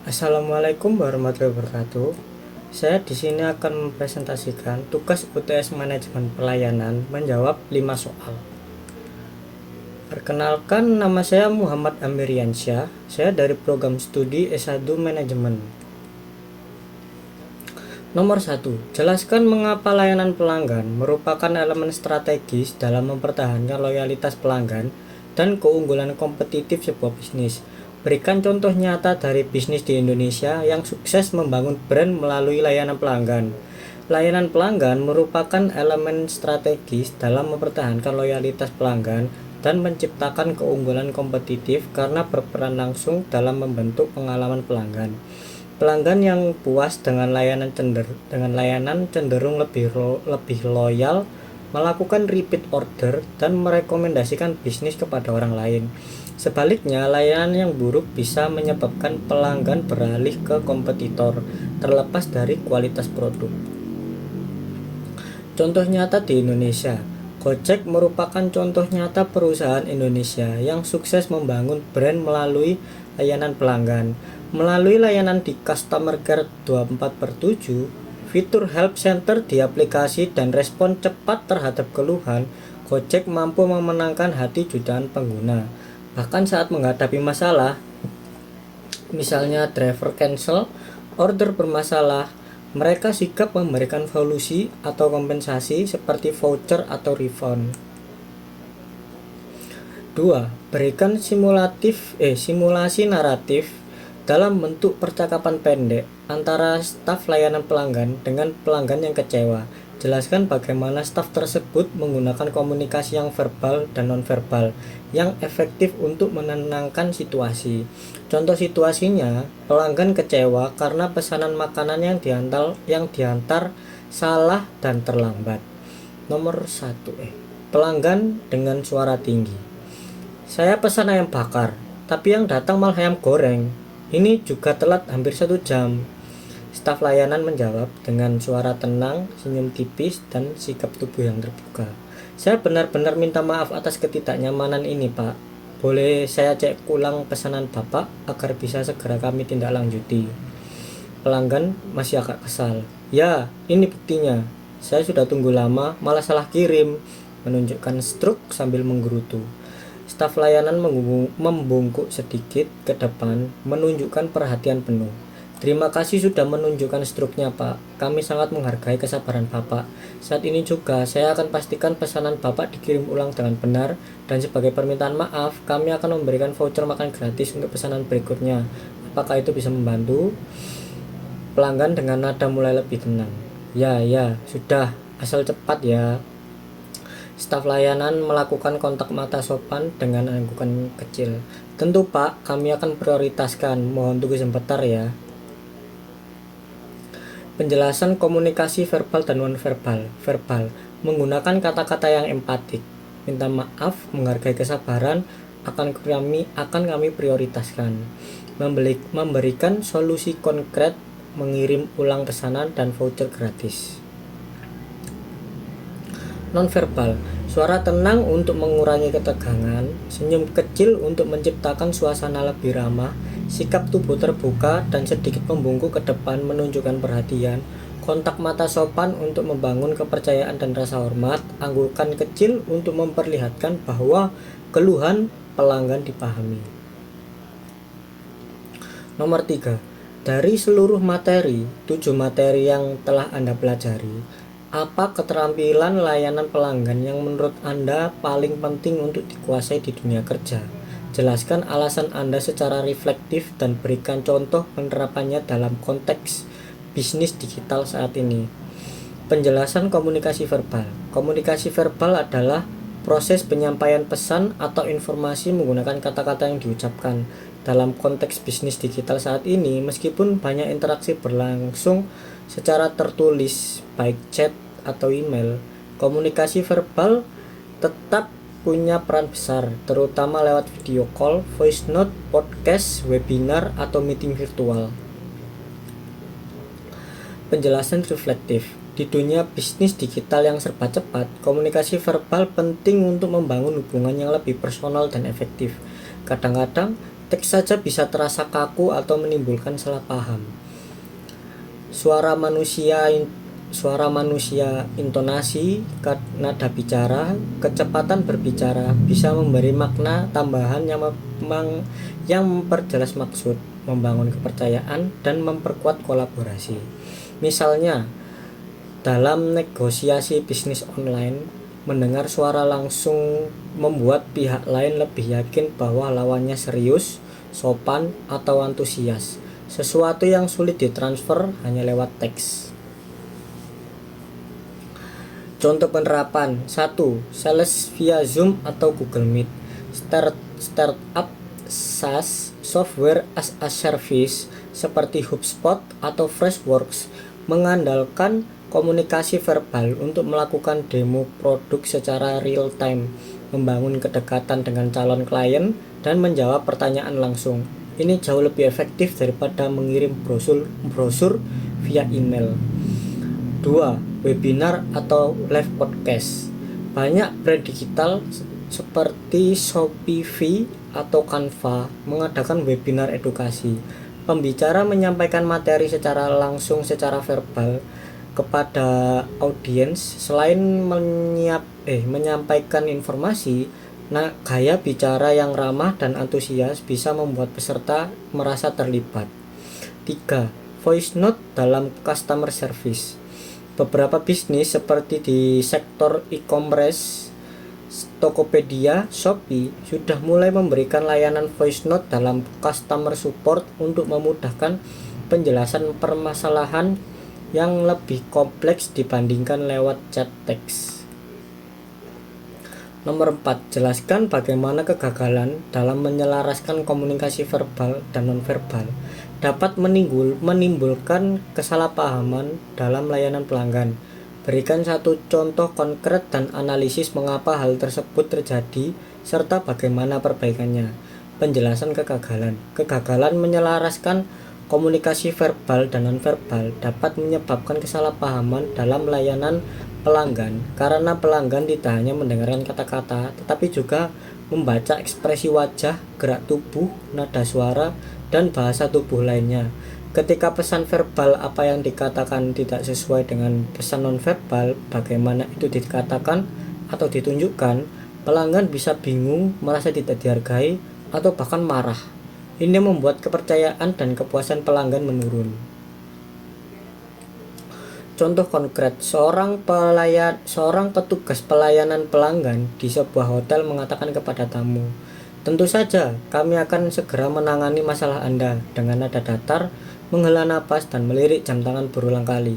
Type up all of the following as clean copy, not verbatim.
Assalamualaikum warahmatullahi wabarakatuh. Saya di sini akan mempresentasikan tugas UTS Manajemen Pelayanan menjawab 5 soal. Perkenalkan, nama saya Muhammad Amiriansyah. Saya dari program studi S1 Manajemen. Nomor 1. Jelaskan mengapa layanan pelanggan merupakan elemen strategis dalam mempertahankan loyalitas pelanggan dan keunggulan kompetitif sebuah bisnis. Berikan contoh nyata dari bisnis di Indonesia yang sukses membangun brand melalui layanan pelanggan. Layanan pelanggan merupakan elemen strategis dalam mempertahankan loyalitas pelanggan dan menciptakan keunggulan kompetitif karena berperan langsung dalam membentuk pengalaman pelanggan. Pelanggan yang puas dengan layanan cenderung lebih loyal, melakukan repeat order, dan merekomendasikan bisnis kepada orang lain. Sebaliknya, layanan yang buruk bisa menyebabkan pelanggan beralih ke kompetitor, terlepas dari kualitas produk. Contoh nyata di Indonesia. Gojek merupakan contoh nyata perusahaan Indonesia yang sukses membangun brand melalui layanan pelanggan. Melalui layanan di Customer Care 24/7, fitur Help Center di aplikasi dan respon cepat terhadap keluhan, Gojek mampu memenangkan hati jutaan pengguna. Bahkan saat menghadapi masalah, misalnya driver cancel, order bermasalah, mereka sigap memberikan solusi atau kompensasi seperti voucher atau refund. 2. Berikan simulasi naratif dalam bentuk percakapan pendek antara staf layanan pelanggan dengan pelanggan yang kecewa. Jelaskan bagaimana staf tersebut menggunakan komunikasi yang verbal dan nonverbal yang efektif untuk menenangkan situasi. Contoh situasinya, pelanggan kecewa karena pesanan makanan yang diantar salah dan terlambat. Nomor 1. Pelanggan dengan suara tinggi. Saya pesan ayam bakar, tapi yang datang malah ayam goreng. Ini juga telat hampir 1 jam. Staf layanan menjawab dengan suara tenang, senyum tipis, dan sikap tubuh yang terbuka. Saya benar-benar minta maaf atas ketidaknyamanan ini, Pak. Boleh saya cek ulang pesanan Bapak agar bisa segera kami tindak lanjuti. Pelanggan masih agak kesal. Ya, ini buktinya. Saya sudah tunggu lama, malah salah kirim. Menunjukkan struk sambil menggerutu. Staf layanan membungkuk sedikit ke depan, menunjukkan perhatian penuh. Terima kasih sudah menunjukkan struknya, Pak. Kami sangat menghargai kesabaran Bapak. Saat ini juga saya akan pastikan pesanan Bapak dikirim ulang dengan benar, dan sebagai permintaan maaf, kami akan memberikan voucher makan gratis untuk pesanan berikutnya. Apakah itu bisa membantu? Pelanggan dengan nada mulai lebih tenang. Ya, sudah, asal cepat ya. Staf layanan melakukan kontak mata sopan dengan anggukan kecil. Tentu Pak, kami akan prioritaskan. Mohon tunggu sebentar ya. Penjelasan komunikasi verbal dan nonverbal. Verbal, menggunakan kata-kata yang empatik. Minta maaf, menghargai kesabaran, akan kami prioritaskan. Memberikan solusi konkret, mengirim ulang pesanan dan voucher gratis. Nonverbal, suara tenang untuk mengurangi ketegangan, senyum kecil untuk menciptakan suasana lebih ramah, sikap tubuh terbuka dan sedikit membungkuk ke depan menunjukkan perhatian, kontak mata sopan untuk membangun kepercayaan dan rasa hormat, anggukan kecil untuk memperlihatkan bahwa keluhan pelanggan dipahami. Nomor 3. Dari seluruh materi, 7 materi yang telah Anda pelajari, apa keterampilan layanan pelanggan yang menurut Anda paling penting untuk dikuasai di dunia kerja? Jelaskan alasan Anda secara reflektif dan berikan contoh penerapannya dalam konteks bisnis digital saat ini. Penjelasan komunikasi verbal. Komunikasi verbal adalah proses penyampaian pesan atau informasi menggunakan kata-kata yang diucapkan. Dalam konteks bisnis digital saat ini, meskipun banyak interaksi berlangsung secara tertulis, baik chat atau email, komunikasi verbal tetap punya peran besar, terutama lewat video call, voice note, podcast, webinar, atau meeting virtual. Penjelasan reflektif. Di dunia bisnis digital yang serba cepat, komunikasi verbal penting untuk membangun hubungan yang lebih personal dan efektif. Kadang-kadang, Teks saja bisa terasa kaku atau menimbulkan salah paham. Suara manusia, intonasi, nada bicara, kecepatan berbicara bisa memberi makna tambahan yang memperjelas maksud, membangun kepercayaan, dan memperkuat kolaborasi. Misalnya, dalam negosiasi bisnis online, mendengar suara langsung membuat pihak lain lebih yakin bahwa lawannya serius, sopan, atau antusias. Sesuatu yang sulit ditransfer hanya lewat teks. Contoh penerapan: 1. Sales via Zoom atau Google Meet. Startup SaaS, software as a service, seperti HubSpot atau Freshworks mengandalkan komunikasi verbal untuk melakukan demo produk secara real time, membangun kedekatan dengan calon klien, dan menjawab pertanyaan langsung. Ini jauh lebih efektif daripada mengirim brosur via email. 2. Webinar atau live podcast. Banyak brand digital seperti Shopify atau Canva mengadakan webinar edukasi. Pembicara menyampaikan materi secara langsung secara verbal kepada audiens. Selain menyampaikan informasi, gaya bicara yang ramah dan antusias bisa membuat peserta merasa terlibat. 3. Voice note dalam customer service. Beberapa bisnis seperti di sektor e-commerce, Tokopedia, Shopee sudah mulai memberikan layanan voice note dalam customer support untuk memudahkan penjelasan permasalahan yang lebih kompleks dibandingkan lewat chat teks. Nomor 4. Jelaskan bagaimana kegagalan dalam menyelaraskan komunikasi verbal dan nonverbal dapat menimbulkan kesalahpahaman dalam layanan pelanggan. Berikan satu contoh konkret dan analisis mengapa hal tersebut terjadi serta bagaimana perbaikannya. Penjelasan kegagalan. Kegagalan menyelaraskan komunikasi verbal dan nonverbal dapat menyebabkan kesalahpahaman dalam layanan pelanggan karena pelanggan tidak hanya mendengarkan kata-kata tetapi juga membaca ekspresi wajah, gerak tubuh, nada suara, dan bahasa tubuh lainnya. Ketika pesan verbal apa yang dikatakan tidak sesuai dengan pesan nonverbal, bagaimana itu dikatakan atau ditunjukkan, pelanggan bisa bingung, merasa tidak dihargai, atau bahkan marah. Ini membuat kepercayaan dan kepuasan pelanggan menurun. Contoh konkret, seorang petugas pelayanan pelanggan di sebuah hotel mengatakan kepada tamu, "Tentu saja, kami akan segera menangani masalah Anda," dengan nada datar, menghela napas, dan melirik jam tangan berulang kali.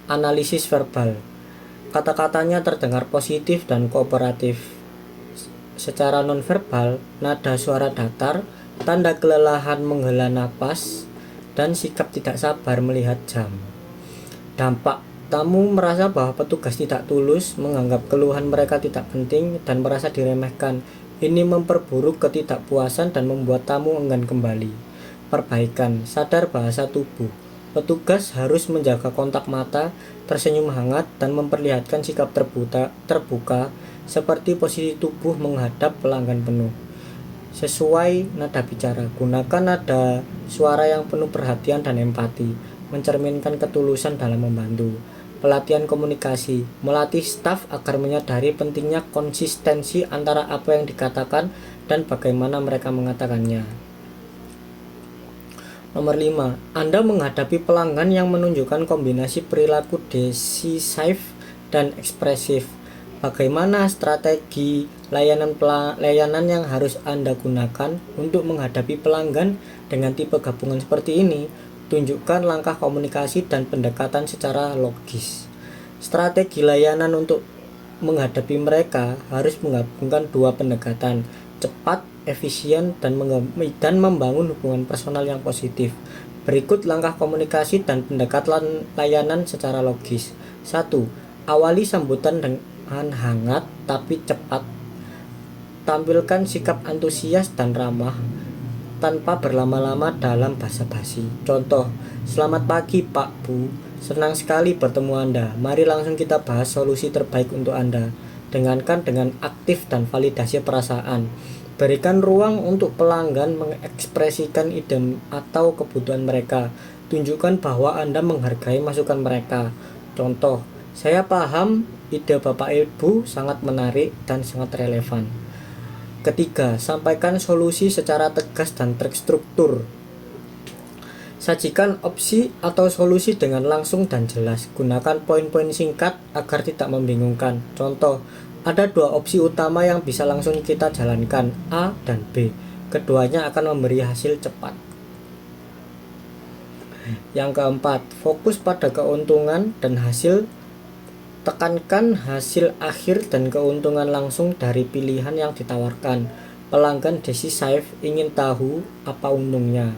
Analisis verbal. Kata-katanya terdengar positif dan kooperatif. Secara nonverbal, nada suara datar, tanda kelelahan menghela napas, dan sikap tidak sabar melihat jam. Dampak: tamu merasa bahwa petugas tidak tulus, menganggap keluhan mereka tidak penting, dan merasa diremehkan. Ini memperburuk ketidakpuasan dan membuat tamu enggan kembali. Perbaikan: sadar bahasa tubuh. Petugas harus menjaga kontak mata, tersenyum hangat, dan memperlihatkan sikap terbuka seperti posisi tubuh menghadap pelanggan penuh. Sesuai nada bicara. Gunakan nada suara yang penuh perhatian dan empati, mencerminkan ketulusan dalam membantu. Pelatihan komunikasi. Melatih staf agar menyadari pentingnya konsistensi antara apa yang dikatakan dan bagaimana mereka mengatakannya. Nomor 5. Anda menghadapi pelanggan yang menunjukkan kombinasi perilaku decisif dan ekspresif. Bagaimana strategi layanan yang harus Anda gunakan untuk menghadapi pelanggan dengan tipe gabungan seperti ini? Tunjukkan langkah komunikasi dan pendekatan secara logis. Strategi layanan untuk menghadapi mereka harus menggabungkan dua pendekatan, cepat, efisien, dan membangun hubungan personal yang positif. Berikut langkah komunikasi dan pendekatan layanan secara logis. 1. Awali sambutan dengan hangat tapi cepat. Tampilkan sikap antusias dan ramah tanpa berlama-lama dalam basa-basi. Contoh, "Selamat pagi Pak Bu, senang sekali bertemu Anda. Mari langsung kita bahas solusi terbaik untuk Anda." Dengarkan dengan aktif dan validasi perasaan. Berikan ruang untuk pelanggan mengekspresikan ide atau kebutuhan mereka. Tunjukkan bahwa Anda menghargai masukan mereka. Contoh, saya paham ide Bapak Ibu sangat menarik dan sangat relevan. Ketiga, sampaikan solusi secara tegas dan terstruktur. Sajikan opsi atau solusi dengan langsung dan jelas. Gunakan poin-poin singkat agar tidak membingungkan. Contoh, ada dua opsi utama yang bisa langsung kita jalankan, A dan B. Keduanya akan memberi hasil cepat. Yang keempat, fokus pada keuntungan dan hasil. Tekankan hasil akhir dan keuntungan langsung dari pilihan yang ditawarkan. Pelanggan decisive ingin tahu apa untungnya,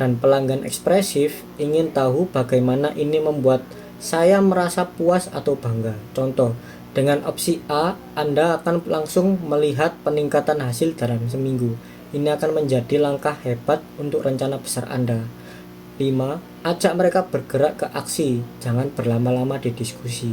dan pelanggan ekspresif ingin tahu bagaimana ini membuat saya merasa puas atau bangga. Contoh, dengan opsi A, Anda akan langsung melihat peningkatan hasil dalam seminggu. Ini akan menjadi langkah hebat untuk rencana besar Anda. 5. Ajak mereka bergerak ke aksi, jangan berlama-lama di diskusi.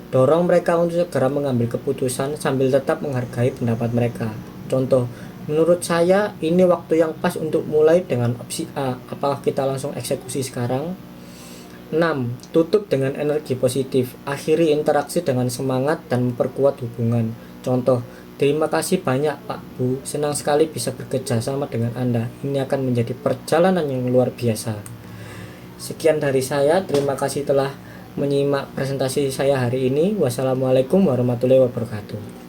Dorong mereka untuk segera mengambil keputusan sambil tetap menghargai pendapat mereka. Contoh, menurut saya ini waktu yang pas untuk mulai dengan opsi A. Apakah kita langsung eksekusi sekarang? 6. Tutup dengan energi positif. Akhiri interaksi dengan semangat dan memperkuat hubungan. Contoh, terima kasih banyak Pak Bu, senang sekali bisa bekerja sama dengan Anda. Ini akan menjadi perjalanan yang luar biasa. Sekian dari saya, terima kasih telah menyimak presentasi saya hari ini. Wassalamualaikum warahmatullahi wabarakatuh.